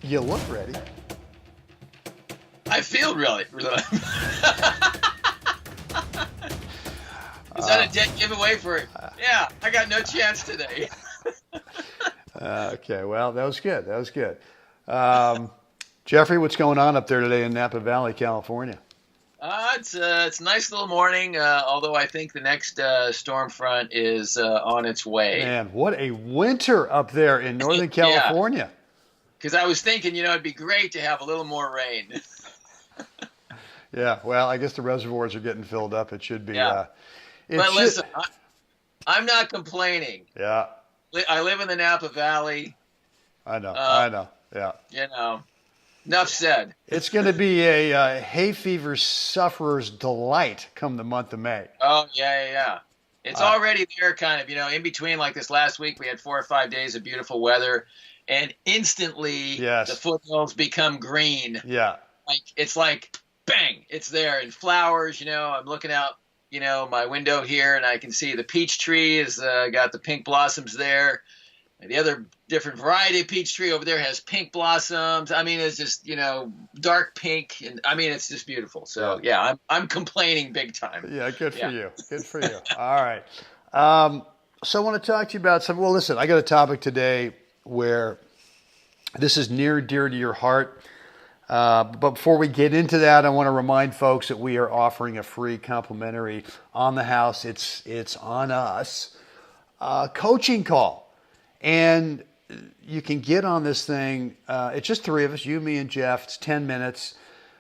You look ready. I feel really. Is that a dead giveaway for it? Yeah, I got no chance today. Okay, well, that was good. That was good. Jeffrey, what's going on up there today in Napa Valley, California? It's a nice little morning, although I think the next storm front is on its way. Man, what a winter up there in Northern California. Because I was thinking, it'd be great to have a little more rain. Yeah, well, I guess the reservoirs are getting filled up. It should be. Yeah. Listen, I'm not complaining. Yeah. I live in the Napa Valley. I know. Yeah. Enough said. It's going to be a hay fever sufferer's delight come the month of May. Oh, yeah. It's already there kind of, in between, like this last week, we had 4 or 5 days of beautiful weather, and instantly the foothills become green. Yeah. It's like, bang, it's there. And flowers, I'm looking out, my window here, and I can see the peach tree has got the pink blossoms there. And the other different variety of peach tree over there has pink blossoms. I mean, it's just, dark pink. And I mean, it's just beautiful. So, yeah, I'm complaining big time. Yeah, good for you. Good for you. All right. So I want to talk to you about well, listen, I got a topic today where this is near and dear to your heart. But before we get into that, I want to remind folks that we are offering a free complimentary on the house. It's on us coaching call. And you can get on this thing. It's just 3 of us, you, me, and Jeff. It's 10 minutes,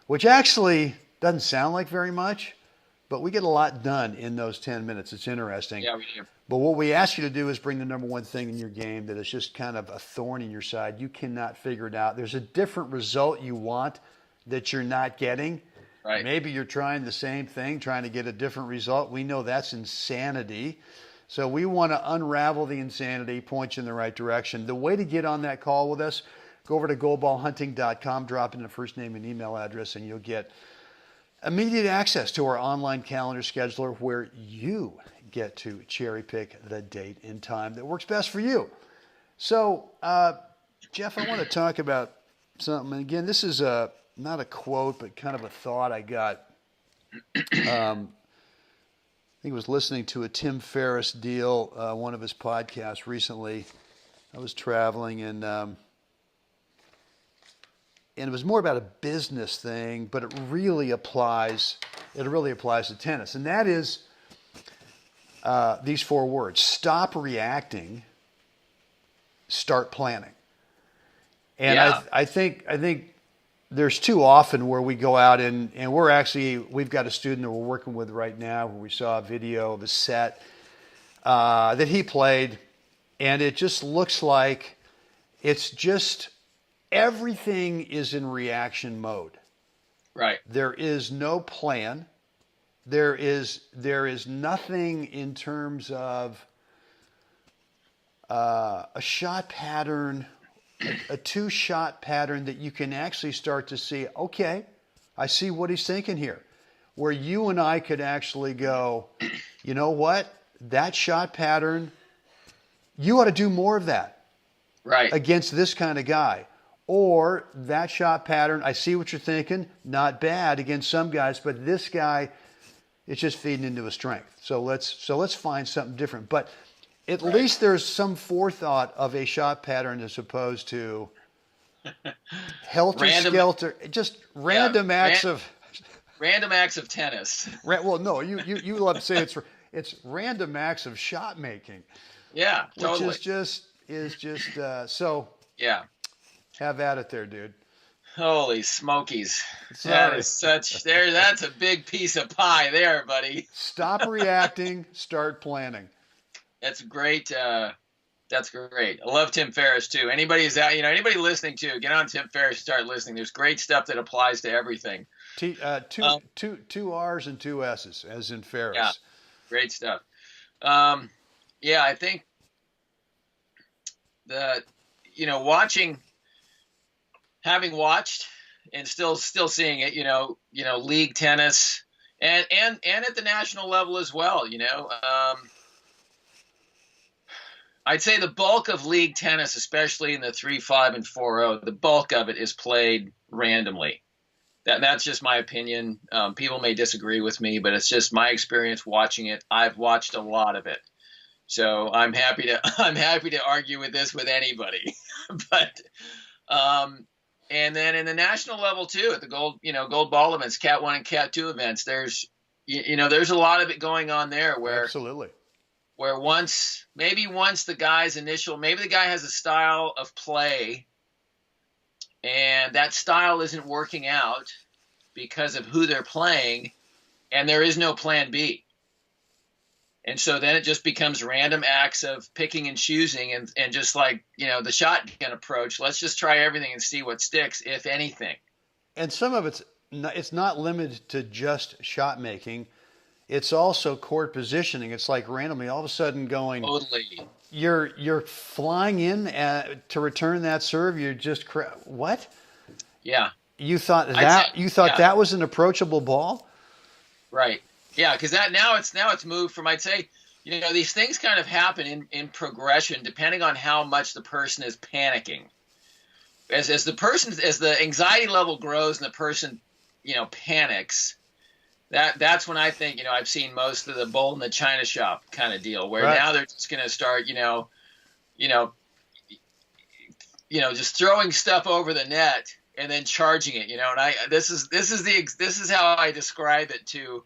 which actually doesn't sound like very much, but we get a lot done in those 10 minutes. It's interesting. Yeah, we do. But what we ask you to do is bring the number one thing in your game that is just kind of a thorn in your side. You cannot figure it out. There's a different result you want that you're not getting. Right. Maybe you're trying the same thing, trying to get a different result. We know that's insanity. So we want to unravel the insanity, point you in the right direction. The way to get on that call with us, go over to goalballhunting.com, drop in the first name and email address, and you'll get immediate access to our online calendar scheduler where you get to cherry pick the date and time that works best for you. So, Jeff, I want to talk about something. And again, this is not a quote, but kind of a thought I got. I think I was listening to a Tim Ferriss deal, one of his podcasts recently. I was traveling, and it was more about a business thing, but it really applies to tennis. And that is these 4 words: stop reacting, start planning. And I think there's too often where we go out and we've got a student that we're working with right now where we saw a video of a set that he played, and it just looks like it's just everything is in reaction mode. Right. There is no plan. There is nothing in terms of a shot pattern, a 2-shot pattern that you can actually start to see, okay, I see what he's thinking here. Where you and I could actually go, you know what? That shot pattern, you ought to do more of that. Right. Against this kind of guy. Or that shot pattern, I see what you're thinking, not bad against some guys, but this guy, it's just feeding into his strength. So let's find something different. But at least there's some forethought of a shot pattern as opposed to helter-skelter, just random acts of tennis. Well, no, you love to say it's random acts of shot making. Yeah, totally. Which is just so. Yeah. Have at it there, dude. Holy smokies. That's a big piece of pie there, buddy. Stop reacting, start planning. That's great. That's great. I love Tim Ferriss too. Anybody listening to, get on Tim Ferriss, start listening. There's great stuff that applies to everything. Two R's and 2 S's, as in Ferriss. Yeah, great stuff. I think that having watched and still seeing it, league tennis and at the national level as well, I'd say the bulk of league tennis, especially in the 3-5 and 4-0, the bulk of it is played randomly. That's just my opinion. People may disagree with me, but it's just my experience watching it. I've watched a lot of it, so I'm happy to argue with this with anybody. But and then in the national level too, at the gold ball events, Cat 1 and Cat 2 events, there's there's a lot of it going on there where Absolutely. Where maybe the guy has a style of play and that style isn't working out because of who they're playing, and there is no plan B. And so then it just becomes random acts of picking and choosing and just like, the shotgun approach. Let's just try everything and see what sticks, if anything. And some of it's not limited to just shot making. It's also court positioning. It's like randomly all of a sudden going. Totally. You're flying in to return that serve. You're just what? Yeah. You thought that was an approachable ball? Right. Yeah, because now it's moved from, I'd say, these things kind of happen in progression depending on how much the person is panicking. As the anxiety level grows and the person, panics, that's when I think, I've seen most of the bull in the china shop kind of deal where now they're just going to start, just throwing stuff over the net and then charging it, and this is how I describe it to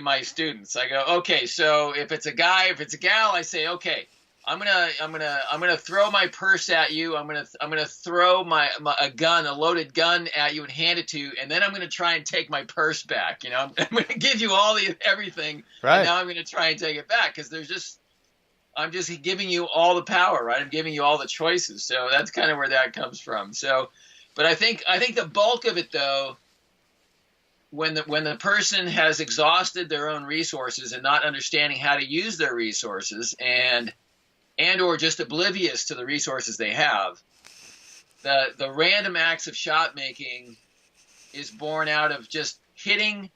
my students. I go, okay, so if it's a gal, I say, okay, I'm gonna throw my purse at you. I'm gonna throw a loaded gun at you and hand it to you, and then I'm gonna try and take my purse back. I'm gonna give you everything, right. And now I'm gonna try and take it back because I'm just giving you all the power, right? I'm giving you all the choices. So that's kind of where that comes from. So, but I think the bulk of it though, when the person has exhausted their own resources and not understanding how to use their resources and or just oblivious to the resources they have, the random acts of shot making is born out of just hitting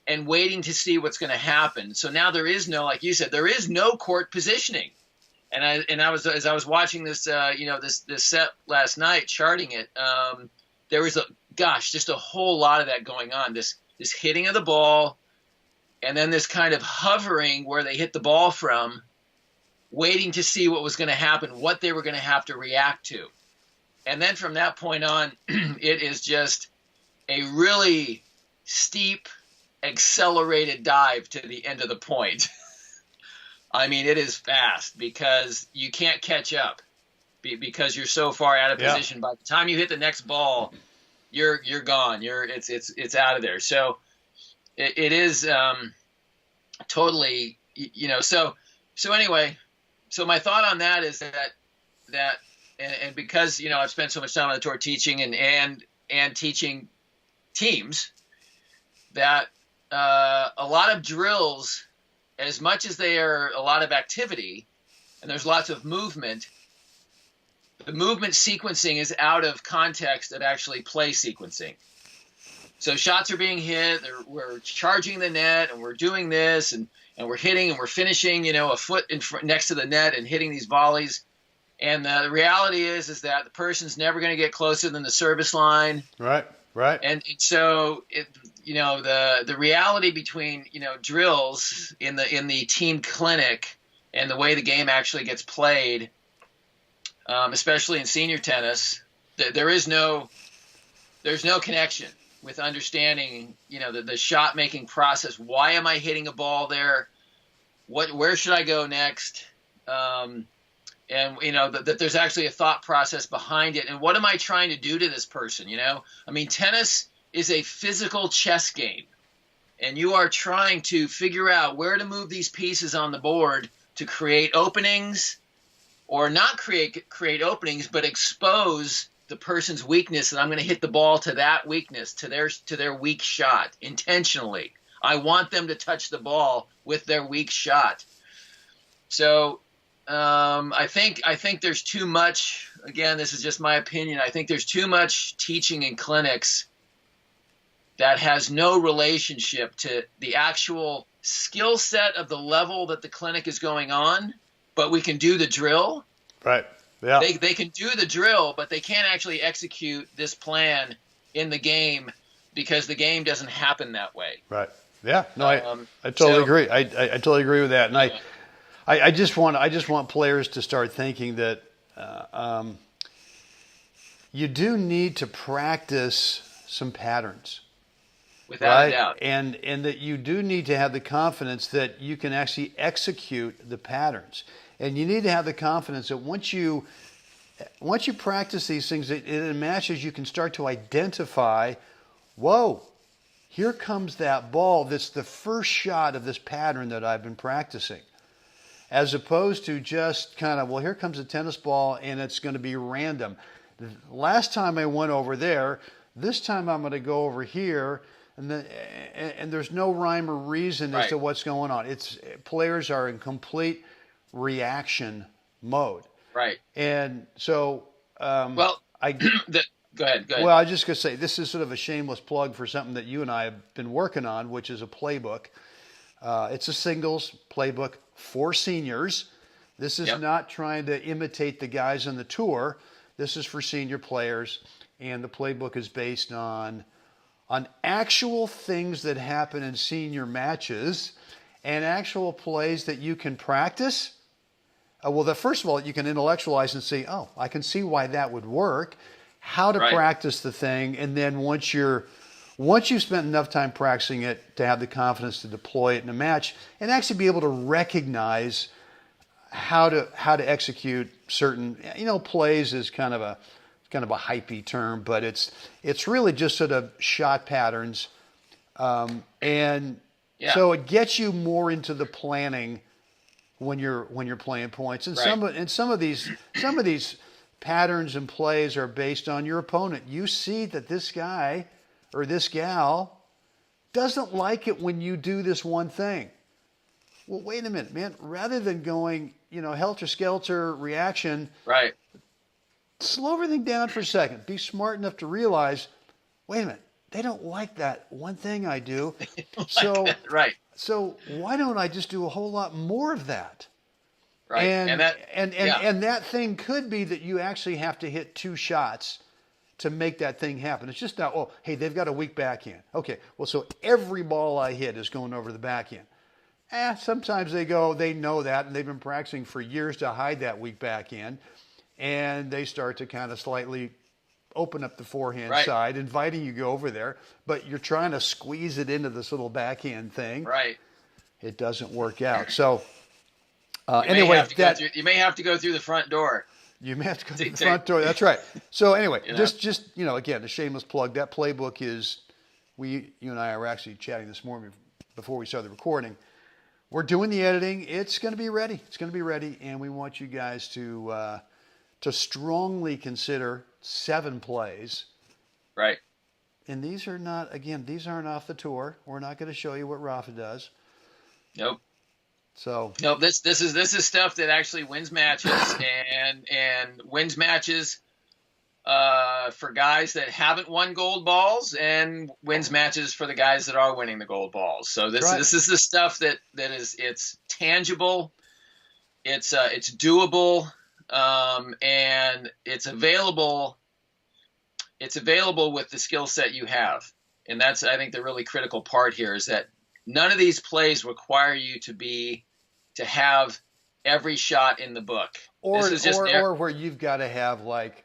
and waiting to see what's going to happen. So now there is no, like you said, there is no court positioning. And I was, as I was watching this, this set last night, charting it, there was just a whole lot of that going on. This hitting of the ball, and then this kind of hovering where they hit the ball from, waiting to see what was going to happen, what they were going to have to react to. And then from that point on, it is just a really steep, accelerated dive to the end of the point. I mean, it is fast because you can't catch up because you're so far out of position. By the time you hit the next ball, you're gone. It's out of there. So it is totally, so anyway, so my thought on that is that and because, I've spent so much time on the tour teaching and teaching teams, that a lot of drills, as much as they are a lot of activity and there's lots of movement, the movement sequencing is out of context of actually play sequencing. So shots are being hit, we're charging the net, and we're doing this, and we're hitting, and we're finishing, a foot next to the net and hitting these volleys. And the reality is that the person's never going to get closer than the service line. Right. And so the reality between drills in the team clinic and the way the game actually gets played, especially in senior tennis, there's no connection with understanding the shot making process. Why am I hitting a ball there? Where should I go next? And that there's actually a thought process behind it. And what am I trying to do to this person? I mean, tennis is a physical chess game, and you are trying to figure out where to move these pieces on the board to create openings, or not create openings, but expose the person's weakness. And I'm going to hit the ball to that weakness, to their weak shot intentionally. I want them to touch the ball with their weak shot. So I think there's too much. Again, this is just my opinion. I think there's too much teaching in clinics that has no relationship to the actual skill set of the level that the clinic is going on, but we can do the drill. Right. Yeah. They can do the drill, but they can't actually execute this plan in the game because the game doesn't happen that way. Right. Yeah. No, I totally So, agree. I totally agree with that. And yeah. I just want players to start thinking that you do need to practice some patterns. Without a doubt. And that you do need to have the confidence that you can actually execute the patterns. And you need to have the confidence that once you practice these things in matches, you can start to identify, whoa, here comes that ball that's the first shot of this pattern that I've been practicing. As opposed to just kind of, well, here comes a tennis ball and it's going to be random. Last time I went over there, this time I'm going to go over here, and there's no rhyme or reason as to what's going on. Players are in complete reaction mode. Right. And so, go ahead. Well, I was just going to say, this is sort of a shameless plug for something that you and I have been working on, which is a playbook. It's a singles playbook for seniors. This is not trying to imitate the guys on the tour. This is for senior players, and the playbook is based on actual things that happen in senior matches and actual plays that you can practice. First of all, you can intellectualize and say, oh, I can see why that would work, how to practice the thing, and then once you've spent enough time practicing it to have the confidence to deploy it in a match and actually be able to recognize how to execute certain, plays is kind of a hypey term, but it's really just sort of shot patterns, so it gets you more into the planning when you're playing points. And some of these patterns and plays are based on your opponent. You see that this guy or this gal doesn't like it when you do this one thing. Well, wait a minute, man. Rather than going, helter-skelter reaction, slow everything down for a second. Be smart enough to realize, wait a minute, they don't like that one thing I do. So why don't I just do a whole lot more of that? Right. And that thing could be that you actually have to hit 2 shots to make that thing happen. It's just not, hey, they've got a weak backhand. Okay, well, so every ball I hit is going over the backhand. Sometimes they know that, and they've been practicing for years to hide that weak backhand, and they start to kind of slightly open up the forehand side, inviting you to go over there, but you're trying to squeeze it into this little backhand thing. Right. It doesn't work out. So you may have to go through the front door. You may have to go through the front door. That's right. So anyway, just again, a shameless plug. That playbook is, you and I were actually chatting this morning before we started the recording. We're doing the editing. It's going to be ready. And we want you guys to strongly consider 7 plays. Right. And these aren't off the tour. We're not going to show you what Rafa does. Nope. So no, this is stuff that actually wins matches and wins matches for guys that haven't won gold balls and wins matches for the guys that are winning the gold balls. So this is the stuff that is, it's tangible, it's doable, and it's available. It's available with the skill set you have, and that's, I think, the really critical part here is that none of these plays require you to have every shot in the book. Or where you've got to have like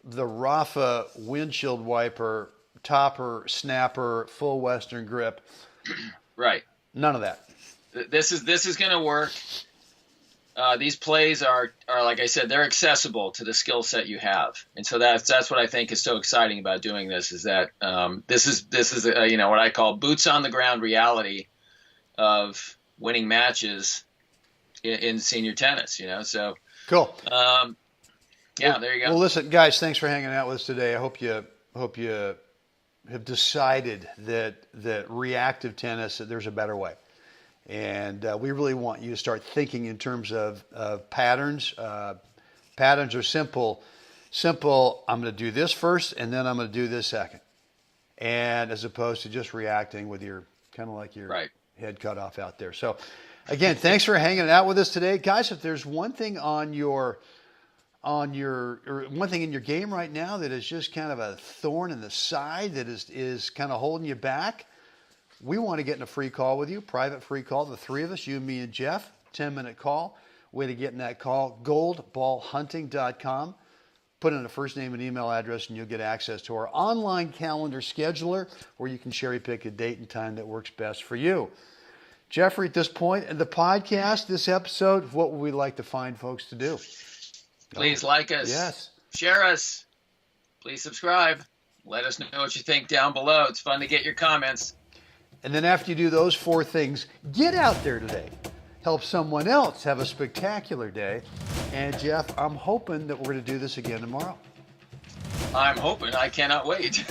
the Rafa windshield wiper, topper, snapper, full Western grip. Right. None of that. This is going to work. These plays are, like I said, they're accessible to the skill set you have, and so that's what I think is so exciting about doing this. Is that this is what I call boots on the ground reality of winning matches in senior tennis. So cool. There you go. Well, listen, guys, thanks for hanging out with us today. I hope you have decided that reactive tennis, that there's a better way. And we really want you to start thinking in terms of patterns. Patterns are simple. I'm going to do this first, and then I'm going to do this second. And as opposed to just reacting with your kind of like your head cut off out there. So Again, thanks for hanging out with us today, guys. If there's one thing or one thing in your game right now that is just kind of a thorn in the side that is kind of holding you back, we want to get in a free call with you, private free call, the three of us, you, me, and Jeff, 10-minute call. Way to get in that call, goldballhunting.com. Put in a first name and email address, and you'll get access to our online calendar scheduler where you can cherry pick a date and time that works best for you. Jeffrey, at this point in the podcast, this episode, what would we like to find folks to do? Please like us. Yes. Share us. Please subscribe. Let us know what you think down below. It's fun to get your comments. And then after you do those 4 things, get out there today. Help someone else have a spectacular day. And Jeff, I'm hoping that we're going to do this again tomorrow. I'm hoping. I cannot wait.